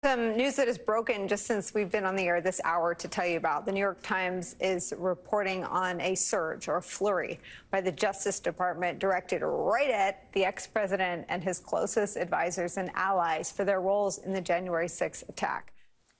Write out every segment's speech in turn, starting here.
Some news that has broken just since we've been on the air this hour to tell you about. The New York Times is reporting on a surge or flurry by the Justice Department directed right at the ex-president and his closest advisors and allies for their roles in the January 6th attack.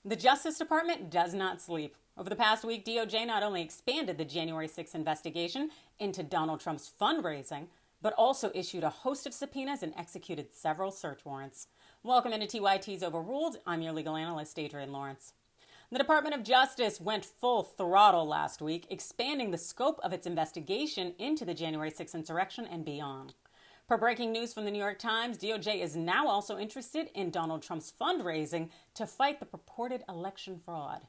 The Justice Department does not sleep. Over the past week, DOJ not only expanded the January 6th investigation into Donald Trump's fundraising, but also issued a host of subpoenas and executed several search warrants. Welcome into TYT's Overruled. I'm your legal analyst, Adrienne Lawrence. The Department of Justice went full throttle last week, expanding the scope of its investigation into the January 6th insurrection and beyond. Per breaking news from the New York Times, DOJ is now also interested in Donald Trump's fundraising to fight the purported election fraud.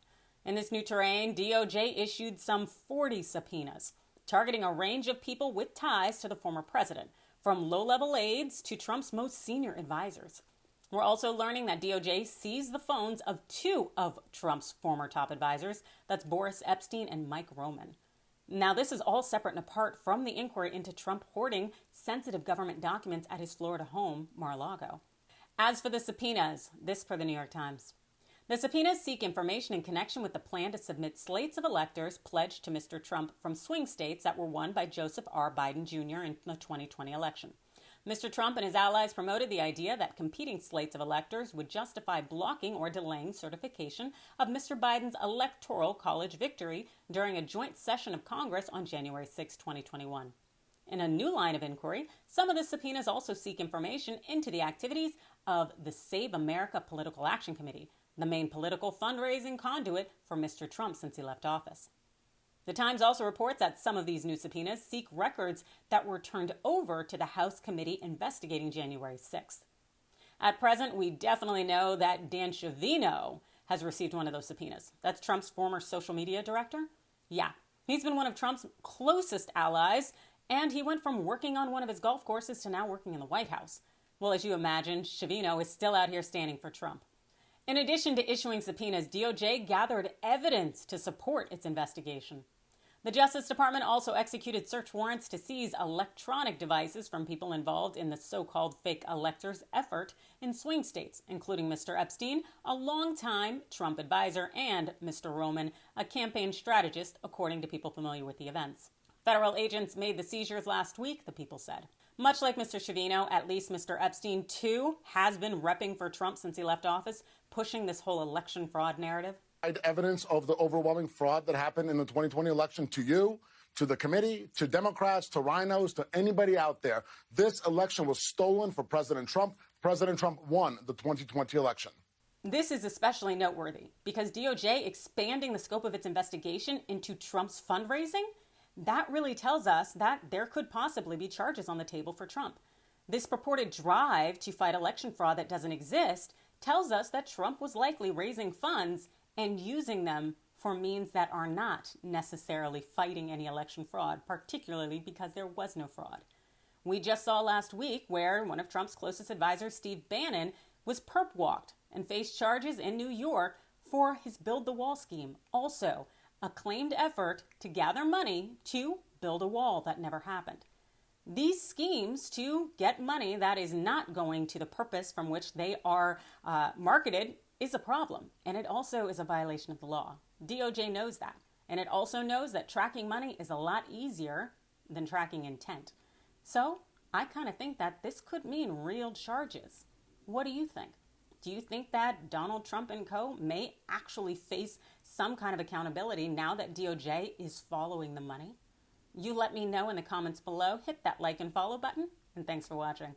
In this new terrain, DOJ issued some 40 subpoenas, targeting a range of people with ties to the former president, from low-level aides to Trump's most senior advisors. We're also learning that DOJ seized the phones of two of Trump's former top advisors. That's Boris Epshteyn and Mike Roman. Now, this is all separate and apart from the inquiry into Trump hoarding sensitive government documents at his Florida home, Mar-a-Lago. As for the subpoenas, this per the New York Times. The subpoenas seek information in connection with the plan to submit slates of electors pledged to Mr. Trump from swing states that were won by Joseph R. Biden Jr. in the 2020 election. Mr. Trump and his allies promoted the idea that competing slates of electors would justify blocking or delaying certification of Mr. Biden's electoral college victory during a joint session of Congress on January 6, 2021. In a new line of inquiry, some of the subpoenas also seek information into the activities of the Save America Political Action Committee, the main political fundraising conduit for Mr. Trump since he left office. The Times also reports that some of these new subpoenas seek records that were turned over to the House committee investigating January 6th. At present, we definitely know that Dan Scavino has received one of those subpoenas. That's Trump's former social media director. Yeah, he's been one of Trump's closest allies, and he went from working on one of his golf courses to now working in the White House. Well, as you imagine, Scavino is still out here standing for Trump. In addition to issuing subpoenas, DOJ gathered evidence to support its investigation. The Justice Department also executed search warrants to seize electronic devices from people involved in the so-called fake electors effort in swing states, including Mr. Epshteyn, a longtime Trump advisor, and Mr. Roman, a campaign strategist, according to people familiar with the events. Federal agents made the seizures last week, the people said. Much like Mr. Scavino, at least Mr. Epshteyn, too, has been repping for Trump since he left office, pushing this whole election fraud narrative. Evidence of the overwhelming fraud that happened in the 2020 election to you, to the committee, to Democrats, to rhinos, to anybody out there. This election was stolen for President Trump. President Trump won the 2020 election. This is especially noteworthy because DOJ expanding the scope of its investigation into Trump's fundraising, that really tells us that there could possibly be charges on the table for Trump. This purported drive to fight election fraud that doesn't exist tells us that Trump was likely raising funds and using them for means that are not necessarily fighting any election fraud, particularly because there was no fraud. We just saw last week where one of Trump's closest advisors, Steve Bannon, was perp walked and faced charges in New York for his Build the Wall scheme. Also, a claimed effort to gather money to build a wall that never happened. These schemes to get money that is not going to the purpose from which they are marketed is a problem, and it also is a violation of the law. DOJ knows that, and it also knows that tracking money is a lot easier than tracking intent. So I kind of think that this could mean real charges. What do you think? Do you think that Donald Trump and co. may actually face some kind of accountability now that DOJ is following the money? You let me know in the comments below. Hit that like and follow button, and thanks for watching.